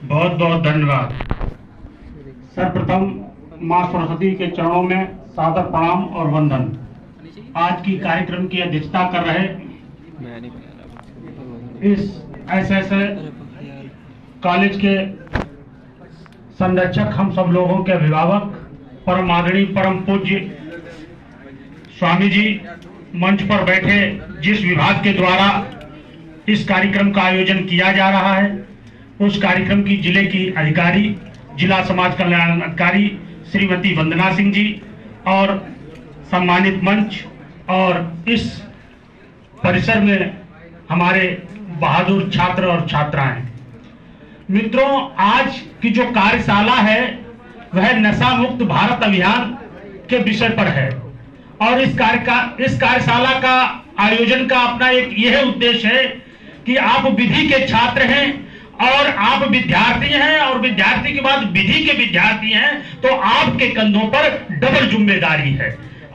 बहुत बहुत धन्यवाद। सर्वप्रथम माँ सरस्वती के चरणों में सादर प्रणाम और वंदन। आज की कार्यक्रम की अध्यक्षता कर रहे इस एसएसए कॉलेज के संरक्षक, हम सब लोगों के अभिभावक, परम आदरणीय परम पूज्य स्वामी जी, मंच पर बैठे जिस विभाग के द्वारा इस कार्यक्रम का आयोजन किया जा रहा है, उस कार्यक्रम की जिले की अधिकारी, जिला समाज कल्याण अधिकारी श्रीमती वंदना सिंह जी और सम्मानित मंच और इस परिसर में हमारे बहादुर छात्र और छात्राएं। मित्रों, आज की जो कार्यशाला है वह नशा मुक्त भारत अभियान के विषय पर है और इस कार्यशाला का आयोजन का अपना एक यह उद्देश्य है कि आप विधि के छात्र हैं और आप विद्यार्थी हैं और विद्यार्थी के बाद विधि के विद्यार्थी हैं, तो आपके कंधों पर डबल जिम्मेदारी है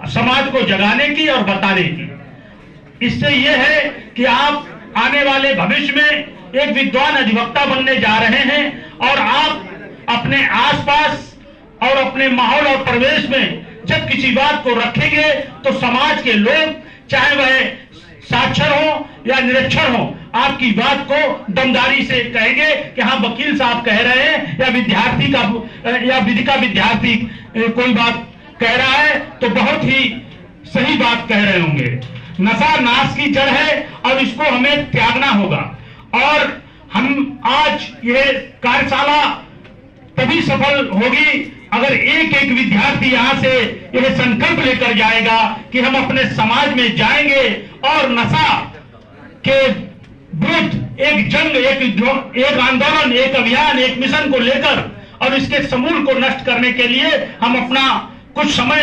समाज को जगाने की और बताने की। इससे यह है कि आप आने वाले भविष्य में एक विद्वान अधिवक्ता बनने जा रहे हैं और आप अपने आसपास और अपने माहौल और परिवेश में जब किसी बात को रखेंगे तो समाज के लोग, चाहे वह साक्षर हो या निरक्षर हो, आपकी बात को दमदारी से कहेंगे कि हाँ, वकील साहब कह रहे हैं या विद्यार्थी का या विधि का विद्यार्थी कोई बात कह रहा है तो बहुत ही सही बात कह रहे होंगे। नशा नाश की जड़ है और इसको हमें त्यागना होगा। और हम आज यह कार्यशाला तभी सफल होगी अगर एक एक विद्यार्थी यहाँ से यह संकल्प लेकर जाएगा कि हम अपने समाज में जाएंगे और नशा के विरुद्ध एक जंग, एक आंदोलन, एक अभियान, एक मिशन को लेकर और इसके समूल को नष्ट करने के लिए हम अपना कुछ समय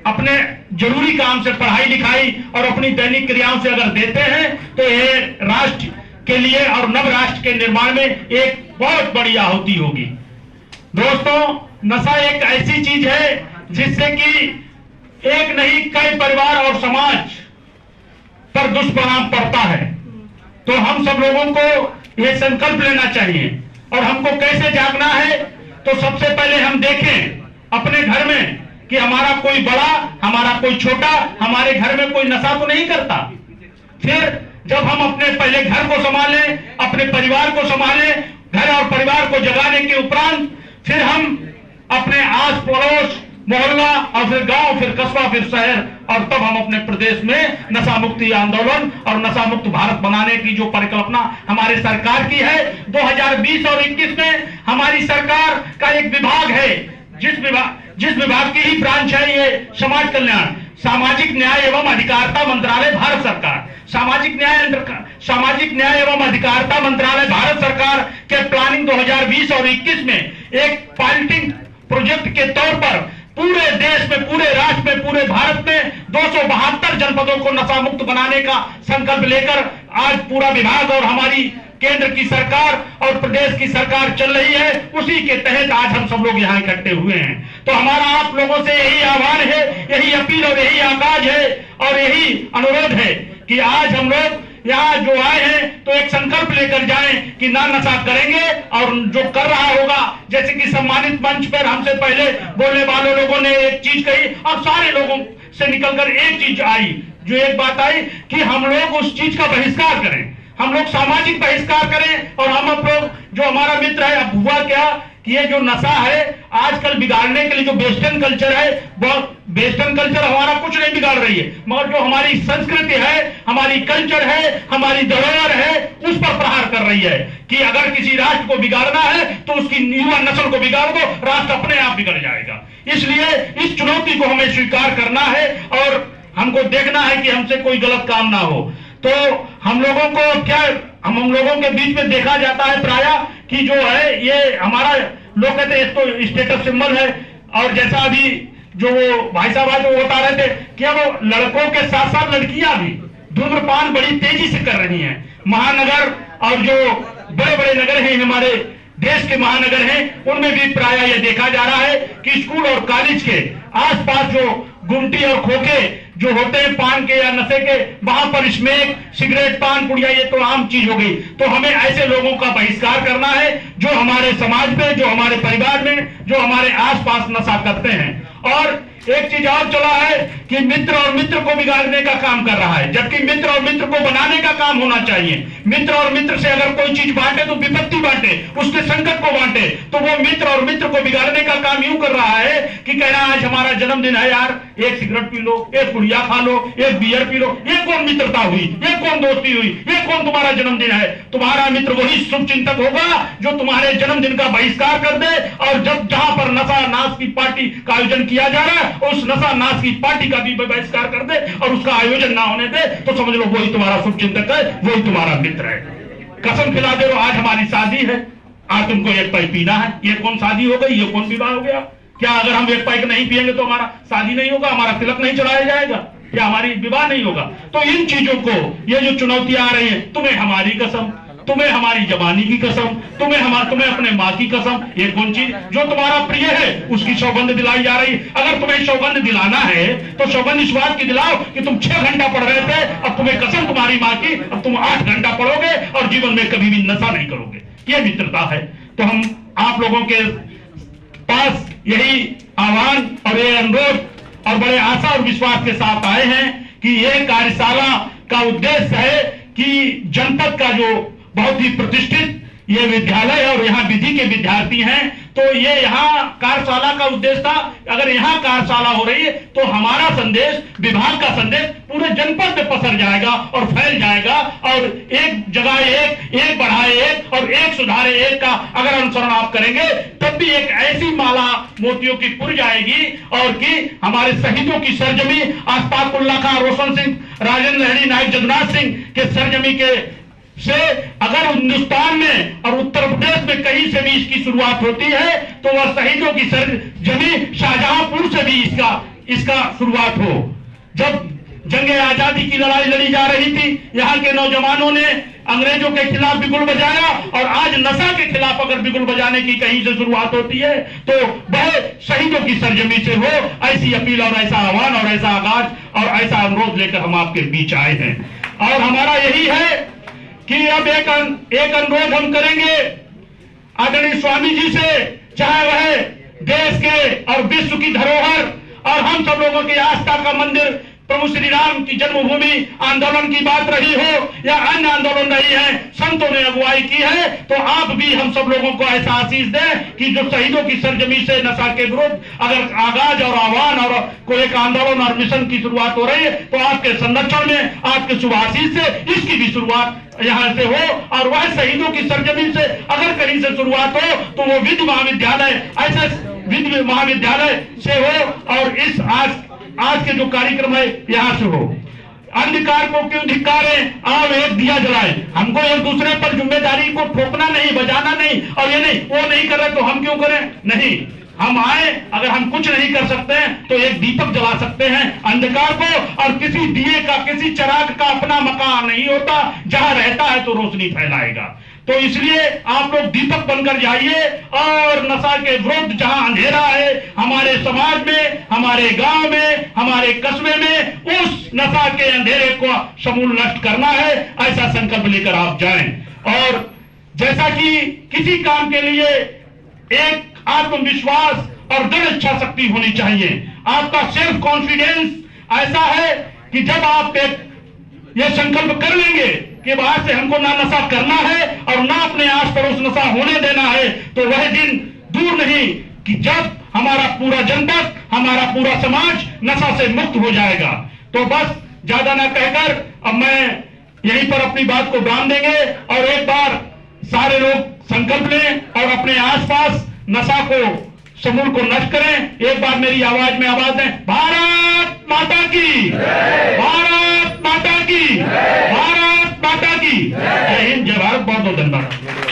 अपने जरूरी काम से, पढ़ाई लिखाई और अपनी दैनिक क्रियाओं से अगर देते हैं तो यह राष्ट्र के लिए और नव राष्ट्र के निर्माण में एक बहुत बड़ी आहुति होगी। दोस्तों, नशा एक ऐसी चीज है जिससे कि एक नहीं कई परिवार और समाज पर दुष्परिणाम पड़ता है। तो हम सब लोगों को यह संकल्प लेना चाहिए। और हमको कैसे जागना है? तो सबसे पहले हम देखें अपने घर में कि हमारा कोई बड़ा, हमारा कोई छोटा, हमारे घर में कोई नशा तो नहीं करता। फिर जब हम अपने पहले घर को संभालें, अपने परिवार को संभालें, घर और परिवार को जगाने के उपरांत फिर हम अपने आस पड़ोस, मोहल्ला और फिर गांव, फिर कस्बा, फिर शहर, और तब हम अपने प्रदेश में नशा मुक्ति आंदोलन और नशा मुक्त भारत बनाने की जो परिकल्पना हमारे सरकार की है। 2020 और 21 में हमारी सरकार का एक विभाग है, जिस विभाग की ही ब्रांच है ये समाज कल्याण, सामाजिक न्याय एवं अधिकारिता मंत्रालय, भारत सरकार। सामाजिक न्याय एवं अधिकारिता मंत्रालय भारत सरकार के प्लानिंग 2020 और 21 में एक पायलटिंग प्रोजेक्ट के तौर पर पूरे देश में, पूरे राष्ट्र में, पूरे भारत में 272 जनपदों को नशा मुक्त बनाने का संकल्प लेकर आज पूरा विभाग और हमारी केंद्र की सरकार और प्रदेश की सरकार चल रही है। उसी के तहत आज हम सब लोग यहाँ इकट्ठे हुए हैं। तो हमारा आप लोगों से यही आह्वान है, यही अपील और यही आकाज है और यही अनुरोध है कि आज हम लोग यहाँ जो आए हैं तो एक संकल्प लेकर जाएं कि ना नशा करेंगे। और जो कर रहा होगा, जैसे कि सम्मानित मंच पर हमसे पहले बोलने वाले लोगों ने एक चीज कही और सारे लोगों से निकलकर एक चीज आई, जो एक बात आई कि हम लोग उस चीज का बहिष्कार करें, हम लोग सामाजिक बहिष्कार करें। और हम लोग जो हमारा मित्र है, अब हुआ क्या कि ये जो नशा है आजकल बिगाड़ने के लिए जो वेस्टर्न कल्चर है, वो वेस्टर्न कल्चर हमारा कुछ नहीं बिगाड़ रही है, मगर जो हमारी संस्कृति है, हमारी कल्चर है, हमारी धरोहर है, उस पर प्रहार कर रही है कि अगर किसी राष्ट्र को बिगाड़ना है तो उसकी युवा नस्ल को बिगाड़ दो, राष्ट्र अपने आप बिगड़ जाएगा। इसलिए इस चुनौती को हमें स्वीकार करना है और हमको देखना है कि हमसे कोई गलत काम ना हो। तो हम लोगों को क्या, हम लोगों के बीच में देखा जाता है प्रायः कि जो है ये हमारा, लोग कहते हैं इसको स्टेटस सिंबल है। और जैसा अभी जो वो भाई साहब आज वो बता रहे थे कि अब लड़कों के साथ साथ लड़कियां भी धूम्रपान बड़ी तेजी से कर रही हैं। महानगर और जो बड़े बड़े नगर हैं, हमारे देश के महानगर हैं, उनमें भी प्रायः यह देखा जा रहा है कि स्कूल और कॉलेज के आसपास जो गुमटी और खोखे जो होते हैं पान के या नशे के, वहां पर स्मोक, सिगरेट, पान, पुड़िया, ये तो आम चीज हो गई। तो हमें ऐसे लोगों का बहिष्कार करना है जो हमारे समाज में, जो हमारे परिवार में, जो हमारे आसपास नशा करते हैं। और एक चीज और चला है कि मित्र और मित्र को बिगाड़ने का काम कर रहा है, जबकि मित्र और मित्र को बनाने का काम होना चाहिए। मित्र और मित्र से अगर कोई चीज बांटे तो विपत्ति बांटे, उसके संकट को बांटे। तो वो मित्र और मित्र को बिगाड़ने का काम यूं कर रहा है कि कह रहा है आज हमारा जन्मदिन है यार, एक सिगरेट पी लो, एक पुड़िया खा लो, एक बियर पी लो। ये कौन मित्रता हुई, ये कौन दोस्ती हुई, ये कौन तुम्हारा जन्मदिन है? तुम्हारा मित्र वही शुभ चिंतक होगा जो तुम्हारे जन्मदिन का बहिष्कार कर दे। और जब जहां पर नशा नाश की पार्टी का आयोजन किया जा रहा है, उस नशा नाश की पार्टी का भी बहिष्कार कर दे और उसका आयोजन ना होने दे, तो समझ लो वही तुम्हारा शुभ चिंतक है, वही तुम्हारा मित्र है। कसम खिला दे, आज हमारी शादी है, आज तुमको एक पैक पीना है। ये कौन शादी हो गई, ये कौन विवाह हो गया? क्या अगर हम एक पैक नहीं पिएंगे तो हमारा शादी नहीं होगा, हमारा तिलक नहीं चढ़ाया जाएगा, या हमारी विवाह नहीं होगा? तो इन चीजों को, ये जो चुनौतियां आ रही है, तुम्हें हमारी कसम, तुम्हें हमारी जवानी की कसम, तुम्हें अपने माँ की कसम, ये कौन चीज जो तुम्हारा प्रिय है उसकी सौगंध दिलाई जा रही है। अगर तुम्हें सौगंध दिलाना है तो सौगंध इस बात की दिलाओ कि तुम 6 घंटा पढ़ रहे थे, अब तुम्हें कसम तुम्हारी माँ की, अब तुम 8 घंटा पढ़ोगे और जीवन में कभी भी नशा नहीं करोगे। ये मित्रता है। तो हम आप लोगों के पास यही आह्वान और ये अनुरोध और बड़े आशा और विश्वास के साथ आए हैं कि ये कार्यशाला का उद्देश्य है कि जनपद का जो बहुत ही प्रतिष्ठित ये विद्यालय और यहाँ विधि के विद्यार्थी हैं, तो ये यहाँ कार्यशाला का उद्देश्य था। अगर यहाँ कार्यशाला हो रही है तो हमारा संदेश, विभाग का संदेश पूरे जनपद में पसर जाएगा और फैल जाएगा। और एक जगह एक बढ़ाए एक और एक सुधारे एक का अगर अनुसरण आप करेंगे, तब भी एक ऐसी माला मोतियों की पुर जाएगी और कि हमारे शहीदों की सरजमी आशफाक उल्लाह खां, रोशन सिंह, राजेंद्र लहड़ी, नायक जगन्नाथ सिंह के सरजमी के से अगर हिंदुस्तान में और उत्तर प्रदेश में कहीं से भी इसकी शुरुआत होती है तो वह शहीदों की सरजमी शाहजहांपुर से भी इसका शुरुआत हो। जब जंगे आजादी की लड़ाई लड़ी जा रही थी, यहाँ के नौजवानों ने अंग्रेजों के खिलाफ बिगुल बजाया, और आज नशा के खिलाफ अगर बिगुल बजाने की कहीं से शुरुआत होती है तो वह शहीदों की सरजमी से हो। ऐसी अपील और ऐसा आह्वान और ऐसा आगाज और ऐसा अनुरोध लेकर हम आपके बीच आए हैं। और हमारा यही है कि अब एक अनुरोध हम करेंगे आदरणीय स्वामी जी से, चाहे वह देश के और विश्व की धरोहर और हम सब लोगों की आस्था का मंदिर प्रभु श्री राम की जन्मभूमि आंदोलन की बात रही हो या अन्य आंदोलन रही है, संतों ने अगुवाई की है, तो आप भी हम सब लोगों को ऐसा आशीष दें कि जो शहीदों की सरजमी से नशा के विरुद्ध अगर आगाज और आह्वान और कोई एक आंदोलन और मिशन की शुरुआत हो रही है तो आपके संरक्षण में, आपके शुभ आशीष से इसकी भी शुरुआत यहाँ से हो। और वह शहीदों की सरजमी से अगर कहीं से शुरुआत हो तो वो विधि महाविद्यालय, ऐसे विधि महाविद्यालय से हो और इस आज के जो कार्यक्रम है यहाँ से हो। अंधकार को क्यों धिक्कारें, आओ एक दिया जलाएं। हमको एक दूसरे पर जिम्मेदारी को थोपना नहीं, बजाना नहीं, और ये नहीं वो नहीं कर रहे तो हम क्यों करें, नहीं। हम आए, अगर हम कुछ नहीं कर सकते हैं तो एक दीपक जला सकते हैं अंधकार को, और किसी दिए का, किसी चिराग का अपना मकान नहीं होता, जहां रहता है तो रोशनी फैलाएगा। तो इसलिए आप लोग दीपक बनकर जाइए और नशा के विरुद्ध जहां अंधेरा है हमारे समाज में, हमारे गांव में, हमारे कस्बे में, उस नशा के अंधेरे को समूल नष्ट करना है, ऐसा संकल्प लेकर आप जाएं। और जैसा कि किसी काम के लिए एक आत्मविश्वास और दृढ़ इच्छा शक्ति होनी चाहिए, आपका सेल्फ कॉन्फिडेंस ऐसा है कि जब आप ये संकल्प कर लेंगे कि बाहर से हमको ना नशा करना है और ना अपने आस पड़ोस नशा होने देना है, तो वह दिन दूर नहीं कि जब हमारा पूरा जनपद, हमारा पूरा समाज नशा से मुक्त हो जाएगा। तो बस ज्यादा ना कहकर अब मैं यहीं पर अपनी बात को विराम देंगे और एक बार सारे लोग संकल्प लें और अपने आसपास नशा को समूल को नष्ट करें। एक बार मेरी आवाज में आवाज दें, भारत माता की, भारत माता की, भारत माता की। जय हिंद, जय भारत। बहुत बहुत धन्यवाद।